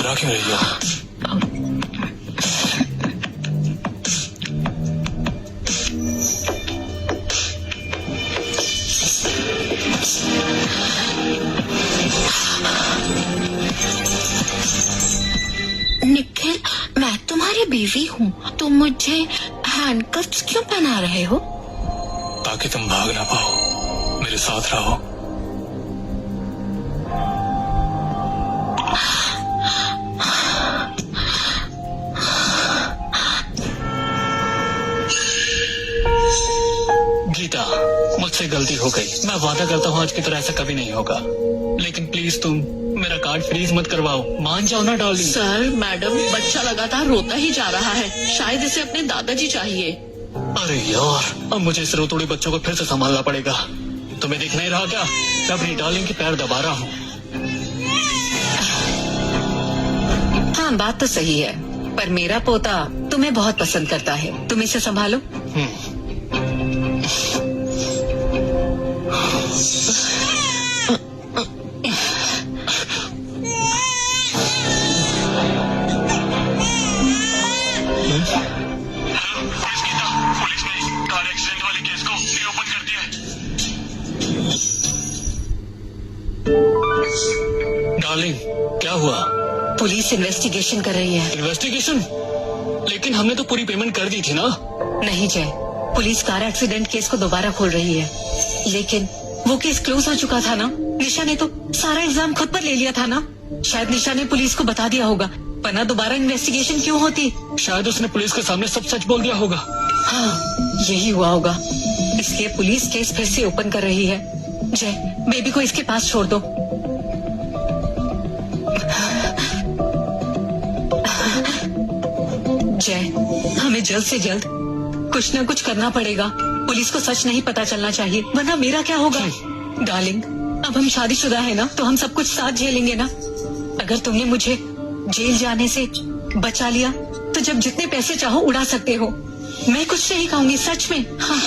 घबरा क्यों रही हो? निखिल, मैं तुम्हारी बीवी हूँ, तुम मुझे हैंडकफ्स क्यों पहना रहे हो? ताकि तुम भाग ना पाओ, मेरे साथ रहो। गीता, मुझसे गलती हो गई। मैं वादा करता हूँ आज की तरह ऐसा कभी नहीं होगा। लेकिन प्लीज तुम मेरा कार्ड फ्रीज मत करवाओ। मान जाओ ना डार्लिंग। सर, मैडम, बच्चा लगातार रोता ही जा रहा है। शायद इसे अपने दादाजी चाहिए। अरे यार, अब मुझे इस रोतोड़े बच्चों को फिर से संभालना पड़ेगा। तुम्हें दिख नहीं रहा क्या? मैं अपनी डार्लिंग के पैर दबा रहा हूँ। हाँ, बात तो सही है, पर मेरा पोता तुम्हें बहुत पसंद करता है। तुम इसे संभालो। पुलिस ने कार एक्सीडेंट वाले केस को रीओपन कर दिया है। डार्लिंग, क्या हुआ? पुलिस इन्वेस्टिगेशन कर रही है। इन्वेस्टिगेशन? लेकिन हमने तो पूरी पेमेंट कर दी थी ना। नहीं जय, पुलिस कार एक्सीडेंट केस को दोबारा खोल रही है। लेकिन वो केस क्लोज हो चुका था ना। निशा ने तो सारा इल्जाम खुद पर ले लिया था ना। शायद निशा ने पुलिस को बता दिया होगा, वरना दोबारा इन्वेस्टिगेशन क्यों होती? शायद उसने पुलिस के सामने सब सच बोल दिया होगा। हाँ, यही हुआ होगा। इसलिए पुलिस केस फिर से ओपन कर रही है। जय, बेबी को इसके पास छोड़ दो। जय, हमें जल्द से जल्द कुछ न कुछ करना पड़ेगा। पुलिस को सच नहीं पता चलना चाहिए, वरना मेरा क्या होगा? डार्लिंग, अब हम शादीशुदा है ना, तो हम सब कुछ साथ झेलेंगे ना। अगर तुमने मुझे जेल जाने से बचा लिया तो जब जितने पैसे चाहो उड़ा सकते हो। मैं कुछ नहीं कहूंगी, सच में। हाँ।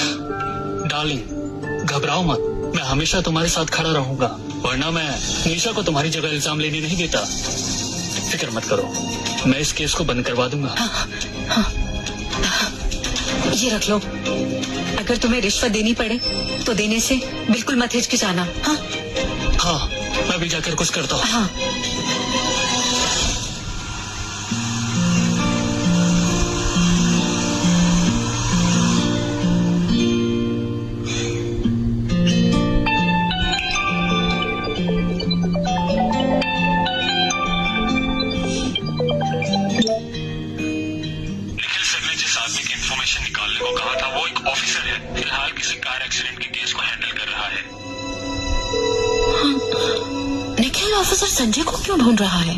डार्लिंग, घबराओ मत, मैं हमेशा तुम्हारे साथ खड़ा रहूंगा। वरना मैं निशा को तुम्हारी जगह इल्जाम लेने नहीं देता। फिक्र मत करो, मैं इस केस को बंद करवा दूंगा। हाँ, हाँ, ये रख लो। अगर तुम्हें रिश्वत देनी पड़े तो देने से बिल्कुल मत हिचकिचाना। हाँ हाँ, मैं भी जाकर कुछ करता हूँ। हाँ। आदमी की इंफॉर्मेशन निकालने को कहा था, वो एक ऑफिसर है। फिलहाल किसी कार एक्सीडेंट के केस को हैंडल कर रहा है। निखिल ऑफिसर संजय को क्यों ढूंढ रहा है?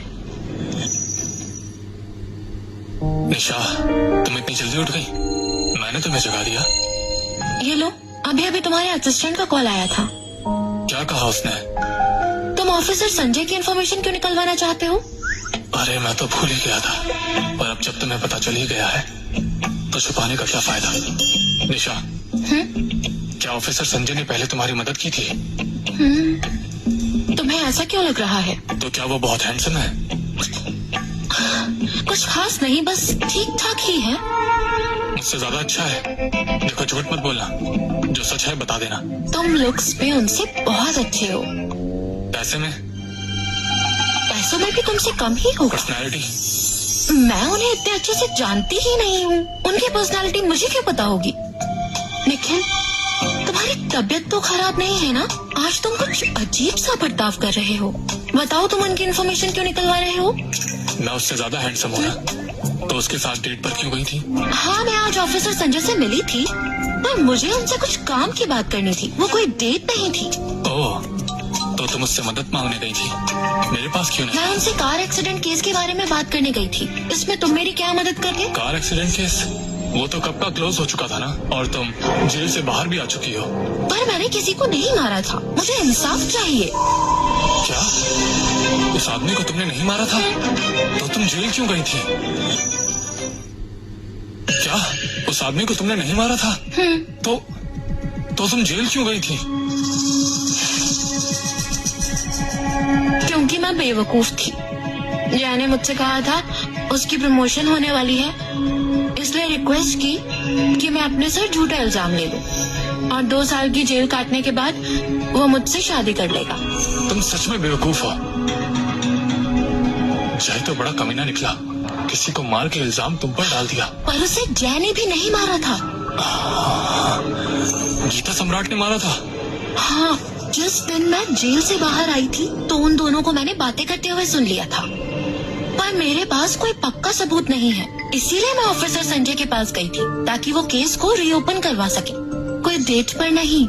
निशा, तुम इतनी जल्दी उठ गई? मैंने तुम्हें जगा दिया। ये लो, अभी अभी तुम्हारे असिस्टेंट का कॉल आया था। क्या कहा उसने? तुम ऑफिसर संजय की इंफॉर्मेशन क्यों निकलवाना चाहते हो? अरे मैं तो भूल ही गया था, पर अब जब तुम्हें पता चल ही गया है तो छुपाने का क्या फायदा। निशा, क्या ऑफिसर संजय ने पहले तुम्हारी मदद की थी? तुम्हें ऐसा क्यों लग रहा है? तो क्या वो बहुत हैंडसम है? कुछ खास नहीं, बस ठीक ठाक ही है। मुझसे ज्यादा अच्छा है। देखो, झूठ मत बोलना, जो सच है बता देना। तुम लुक्स पे उनसे बहुत अच्छे हो। पैसे में? पैसों में भी तुमसे कम ही होगा। पर्सनैलिटी? मैं उन्हें इतने अच्छे से जानती ही नहीं हूँ, उनकी पर्सनालिटी मुझे क्यों पता होगी? निखिल, तुम्हारी तबीयत तो खराब नहीं है ना? आज तुम कुछ अजीब सा बर्ताव कर रहे हो। बताओ, तुम उनकी इन्फॉर्मेशन क्यों निकलवा रहे हो? मैं उससे ज्यादा हैंडसम हूँ ना, तो उसके साथ डेट पर क्यों गई थी? हाँ, मैं आज ऑफिसर संजय से मिली थी, पर मुझे उनसे कुछ काम की बात करनी थी। वो कोई डेट नहीं थी। ओह, तो तुम उससे मदद मांगने गई थी, मेरे पास क्यों नहीं? मैं उनसे कार एक्सीडेंट केस के बारे में बात करने गई थी। इसमें तुम मेरी क्या मदद करगे? Car accident case? वो तो कब का क्लोज हो चुका था ना, और तुम जेल से बाहर भी आ चुकी हो। पर मैंने किसी को नहीं मारा था, मुझे इंसाफ चाहिए। क्या? उस आदमी को तुमने नहीं मारा था? तो तुम जेल क्यों गई थी? क्या? उस आदमी को तुमने नहीं मारा था? तो तुम जेल क्यों गई थी? क्योंकि मैं बेवकूफ थी। जया ने मुझसे कहा था उसकी प्रमोशन होने वाली है, इसलिए रिक्वेस्ट की कि मैं अपने सर झूठा इल्जाम ले लूं और 2 साल की जेल काटने के बाद वो मुझसे शादी कर लेगा। तुम सच में बेवकूफ हो। जय तो बड़ा कमीना निकला, किसी को मार के इल्जाम तुम पर डाल दिया। पर उसे जय ने भी नहीं मारा था। गीता सम्राट ने मारा था। हाँ, जिस दिन मैं जेल से बाहर आई थी तो उन दोनों को मैंने बातें करते हुए सुन लिया था, पर मेरे पास कोई पक्का सबूत नहीं है, इसीलिए मैं ऑफिसर संजय के पास गई थी ताकि वो केस को रीओपन करवा सके, कोई डेट पर नहीं।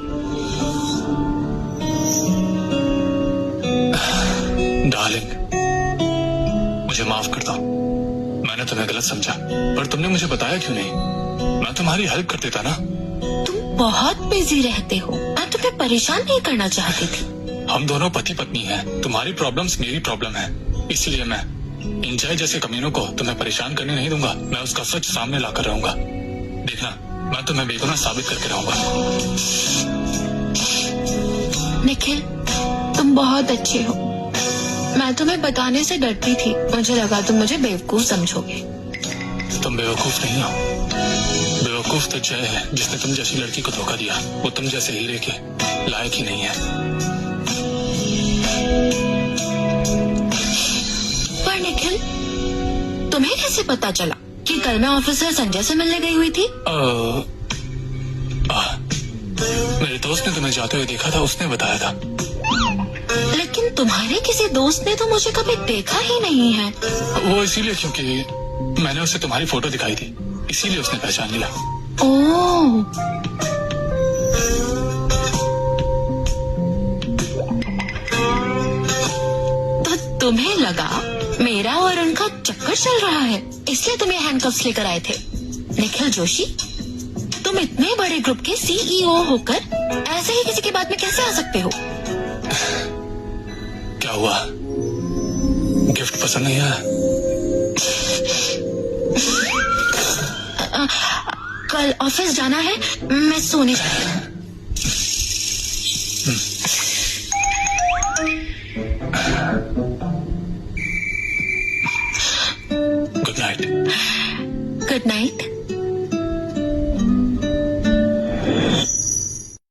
डार्लिंग, मुझे माफ कर दो, मैंने तुम्हें गलत समझा, पर तुमने मुझे बताया क्यों नहीं? मैं तुम्हारी हेल्प कर देता ना। तुम बहुत बिजी रहते हो, मैं तुम्हें परेशान नहीं करना चाहती थी। हम दोनों पति पत्नी हैं, तुम्हारी प्रॉब्लम्स मेरी प्रॉब्लम है, इसलिए मैं इन जय जैसे कमीनों को तुम्हें परेशान करने नहीं दूंगा। मैं उसका सच सामने लाकर रहूंगा। देखना, मैं तुम्हें बेगुनाह साबित करके रहूंगा। निखिल, तुम बहुत अच्छे हो। मैं तुम्हें बताने से डरती थी, मुझे लगा तुम मुझे बेवकूफ समझोगे। तुम बेवकूफ नहीं हो, बेवकूफ तो जय है जिसने तुम जैसी लड़की को धोखा दिया। वो तुम जैसे हीरे के लायक ही नहीं है। पर निखिल, तुम्हें कैसे पता चला कि कल मैं ऑफिसर संजय से मिलने गई हुई थी? मेरे दोस्त ने तुम्हें जाते हुए देखा था, उसने बताया था। लेकिन तुम्हारे किसी दोस्त ने तो मुझे कभी देखा ही नहीं है। वो इसीलिए क्योंकि मैंने उसे तुम्हारी फोटो दिखाई थी, इसीलिए उसने पहचान लिया। ओह, तो तुम्हें लगा मेरा और उनका चक्कर चल रहा है, इसलिए तुम ये हैंडकफ्स लेकर आए थे। निखिल जोशी, तुम इतने बड़े ग्रुप के सीईओ होकर ऐसे ही किसी की बात में कैसे आ सकते हो? क्या हुआ, गिफ्ट पसंद नहीं आया? कल ऑफिस जाना है, मैं सोने जाती हूँ। Good night. Good night.